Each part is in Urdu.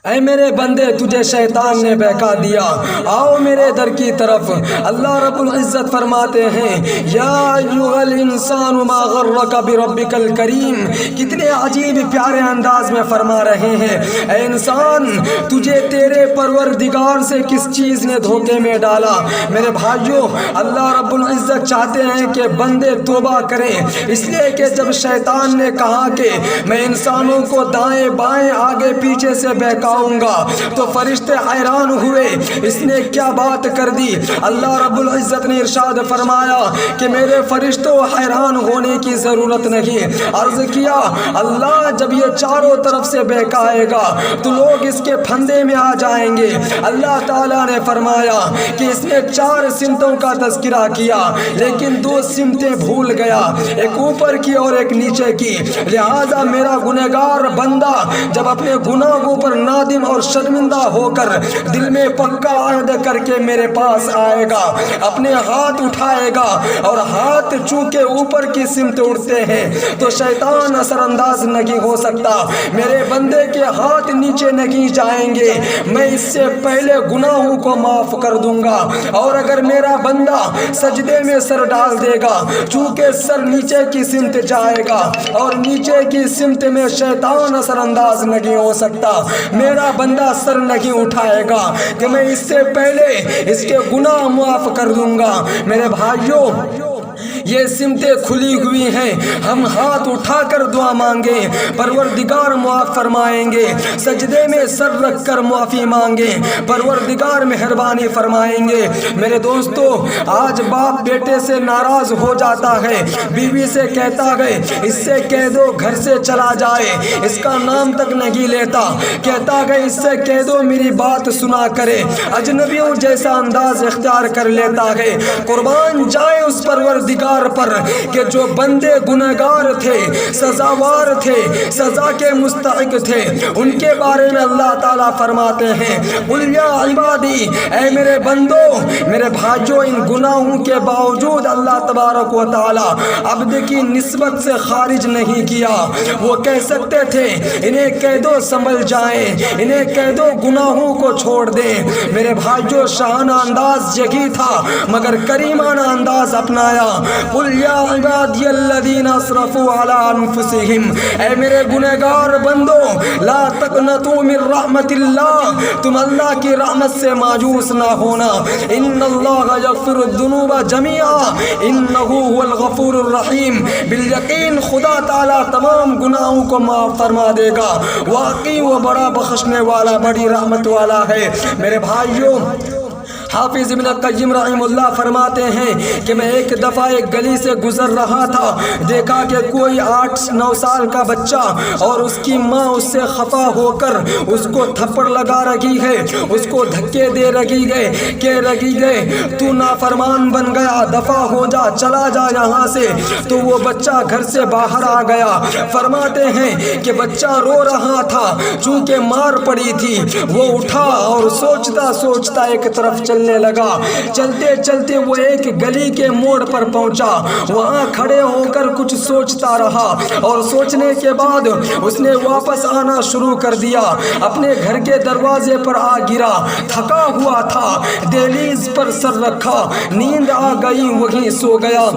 اے میرے بندے تجھے شیطان نے بہکا دیا، آؤ میرے در کی طرف۔ اللہ رب العزت فرماتے ہیں یا ایھا الانسان ما غرک بربک الکریم، کتنے عجیب پیارے انداز میں فرما رہے ہیں اے انسان تجھے تیرے پروردگار سے کس چیز نے دھوکے میں ڈالا۔ میرے بھائیوں اللہ رب العزت چاہتے ہیں کہ بندے توبہ کریں، اس لیے کہ جب شیطان نے کہا کہ میں انسانوں کو دائیں بائیں آگے پیچھے سے بہکاؤں گا تو فرشتے حیران ہوئے، اس نے کیا بات کر دی۔ اللہ رب العزت نے ارشاد فرمایا کہ میرے فرشتوں حیران ہونے کی ضرورت نہیں۔ عرض کیا اللہ جب یہ چاروں طرف سے بہکائے گا تو لوگ اس کے پھندے میں آ جائیں گے۔ اللہ تعالیٰ نے فرمایا کہ اس نے 4 سمتوں کا تذکرہ کیا لیکن 2 سمتیں بھول گیا، ایک اوپر کی اور ایک نیچے کی۔ لہذا میرا گنہگار بندہ جب اپنے گناہوں پر نادم اور شرمندہ ہو کر دل میں پکا عہد کر کے میرے پاس آئے گا، اپنے ہاتھ اٹھائے گا، اور ہاتھ چونکہ اوپر کی سمت اڑتے ہیں تو شیطان اثر انداز نہیں ہو سکتا۔ میرے بندے کے ہاتھ نیچے نہیں جائیں گے، میں اس سے پہلے گناہوں کو معاف کر دوں گا۔ اور اگر میرا بندہ سجدے میں سر ڈال دے گا، چونکہ سر نیچے کی سمت جائے گا اور نیچے کی سمت میں شیطان اثر انداز نہیں ہو سکتا، میرا بندہ سر نہیں اٹھائے گا کہ میں اس سے پہلے اس کے گناہ معاف کر دوں گا۔ میرے بھائیوں یہ سمتیں کھلی ہوئی ہیں، ہم ہاتھ اٹھا کر دعا مانگیں پروردگار معاف فرمائیں گے، سجدے میں سر رکھ کر معافی مانگیں پروردگار مہربانی فرمائیں گے۔ میرے دوستو آج باپ بیٹے سے ناراض ہو جاتا ہے، بیوی سے کہتا ہے اس سے کہہ دو گھر سے چلا جائے، اس کا نام تک نہیں لیتا، کہتا ہے اس سے کہہ دو میری بات سنا کرے، اجنبیوں جیسا انداز اختیار کر لیتا ہے۔ قربان جائے اس پروردگار پر کہ جو بندے گنہگار تھے، سزاوار تھے، سزا کے مستحق تھے، ان کے بارے میں اللہ تعالیٰ فرماتے ہیں قل یا عبادی، اے میرے بندو میرے بھائیوں ان گناہوں کے باوجود اللہ تبارک و تعالیٰ عبد کی نسبت سے خارج نہیں کیا۔ وہ کہہ سکتے تھے انہیں کہہ دو سنبھل جائیں، انہیں کہہ دو گناہوں کو چھوڑ دیں۔ میرے بھائیوں شاہانہ انداز یہی تھا مگر کریمانہ انداز اپنایا۔ قل یا عبادی الذین اسرفوا علی انفسہم، اے میرے گنہگار بندو لا تقنطوا من رحمت اللہ، تم اللہ کی رحمت سے مایوس نہ ہونا، ان اللہ یغفر الذنوب جميعا انہ هو الغفور الرحیم، بالیقین خدا تعالیٰ تمام گناہوں کو معاف فرما دے گا، واقعی وہ بڑا بخشنے والا بڑی رحمت والا ہے۔ میرے بھائیوں حافظ ابن القیم رحمہ اللہ فرماتے ہیں کہ میں ایک دفعہ ایک گلی سے گزر رہا تھا، دیکھا کہ کوئی 8-9 سال کا بچہ اور اس کی ماں اس سے خفا ہو کر اس کو تھپڑ لگا رہی ہے، اس کو دھکے دے رہی ہے، کہہ رہی ہے تو نافرمان بن گیا، دفع ہو جا، چلا جا یہاں سے۔ تو وہ بچہ گھر سے باہر آ گیا۔ فرماتے ہیں کہ بچہ رو رہا تھا، چونکہ مار پڑی تھی، وہ اٹھا اور سوچتا سوچتا ایک طرف چلنے لگا۔ چلتے چلتے وہ ایک گلی کے موڑ پر پہنچا، وہاں کھڑے ہو کر کچھ سوچتا رہا اور سوچنے کے بعد اس نے واپس آنا شروع کر دیا، اپنے گھر کے دروازے پر آ گرا، تھکا ہوا تھا، دہلیز پر سر رکھا، نیند آ گئی، وہیں سو گیا۔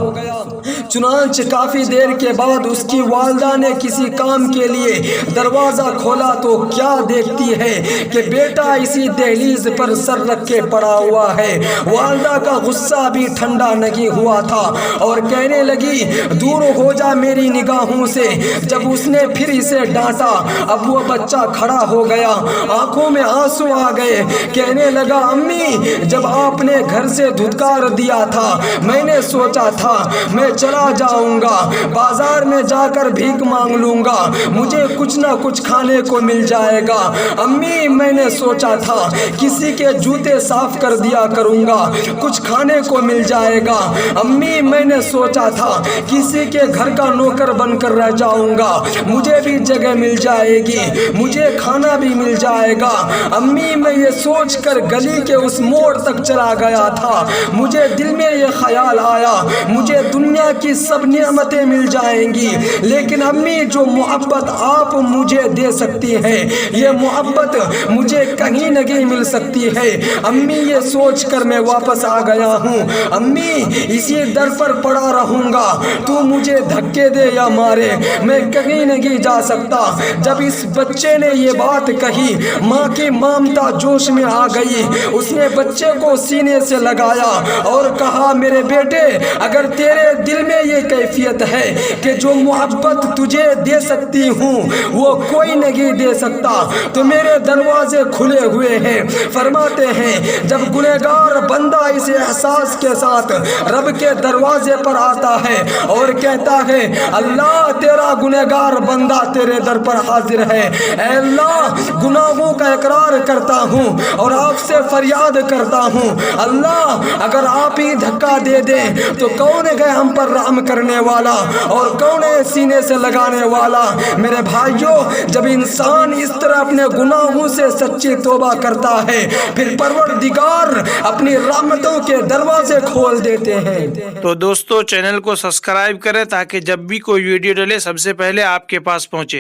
چنانچہ کافی دیر کے بعد اس کی والدہ نے کسی کام کے لیے دروازہ کھولا تو کیا دیکھتی ہے کہ بیٹا اسی دہلیز پر سر رکھ کے پڑا ہوا ہے۔ والدہ کا غصہ بھی ٹھنڈا نہیں ہوا تھا اور کہنے لگی دور ہو جا میری نگاہوں سے۔ جب اس نے پھر اسے ڈانٹا، اب وہ بچہ کھڑا ہو گیا، آنکھوں میں آنسو آ گئے، کہنے لگا امی جب آپ نے گھر سے دھتکار دیا تھا میں نے سوچا تھا میں چلا جاؤں گا، بازار میں جا کر بھیک مانگ لوں گا، مجھے کچھ نہ کچھ کھانے کو مل جائے گا۔ امی میں نے سوچا تھا کسی کے جوتے صاف کر دیا کروں گا، کچھ کھانے کو مل جائے گا۔ امی میں نے سوچا تھا کسی کے گھر کا نوکر بن کر رہ جاؤں گا، مجھے بھی جگہ مل جائے گی، مجھے کھانا بھی مل جائے گا۔ امی میں یہ سوچ کر گلی کے اس موڑ تک چلا گیا تھا، مجھے دل میں یہ خیال آیا مجھے دنیا کی سب نعمتیں مل جائیں گی، لیکن امی جو محبت آپ مجھے دے سکتی ہیں یہ محبت مجھے کہیں نہیں مل سکتی ہے۔ امی یہ سوچ کر میں واپس آ گیا ہوں، امی اسی در پر پڑا رہوں گا، تو مجھے دھکے دے یا مارے میں کہیں نہیں جا سکتا۔ جب اس بچے نے یہ بات کہی ماں کی ممتا جوش میں آ گئی، اس نے بچے کو سینے سے لگایا اور کہا میرے بیٹے اگر تیرے دل میں یہ کیفیت ہے کہ جو محبت تجھے دے سکتی ہوں وہ کوئی نہیں دے سکتا تو میرے دروازے کھلے ہوئے ہیں۔ فرماتے ہیں جب گنہگار بندہ اس احساس کے ساتھ رب کے دروازے پر آتا ہے اور کہتا ہے اللہ تیرا گنہگار بندہ تیرے در پر حاضر ہے، اے اللہ گناہوں کا اقرار کرتا ہوں اور آپ سے فریاد کرتا ہوں، اللہ اگر آپ ہی دھکا دے دیں تو کون ہے ہم پر رحم کرنے والا اور کون ہے سینے سے لگانے والا۔ میرے بھائیوں جب انسان اس طرح اپنے گناہوں سے سچی توبہ کرتا ہے پھر پروردگار اپنی رحمتوں کے دروازے کھول دیتے ہیں۔ تو دوستو چینل کو سبسکرائب کریں تاکہ جب بھی کوئی ویڈیو ڈلے سب سے پہلے آپ کے پاس پہنچے۔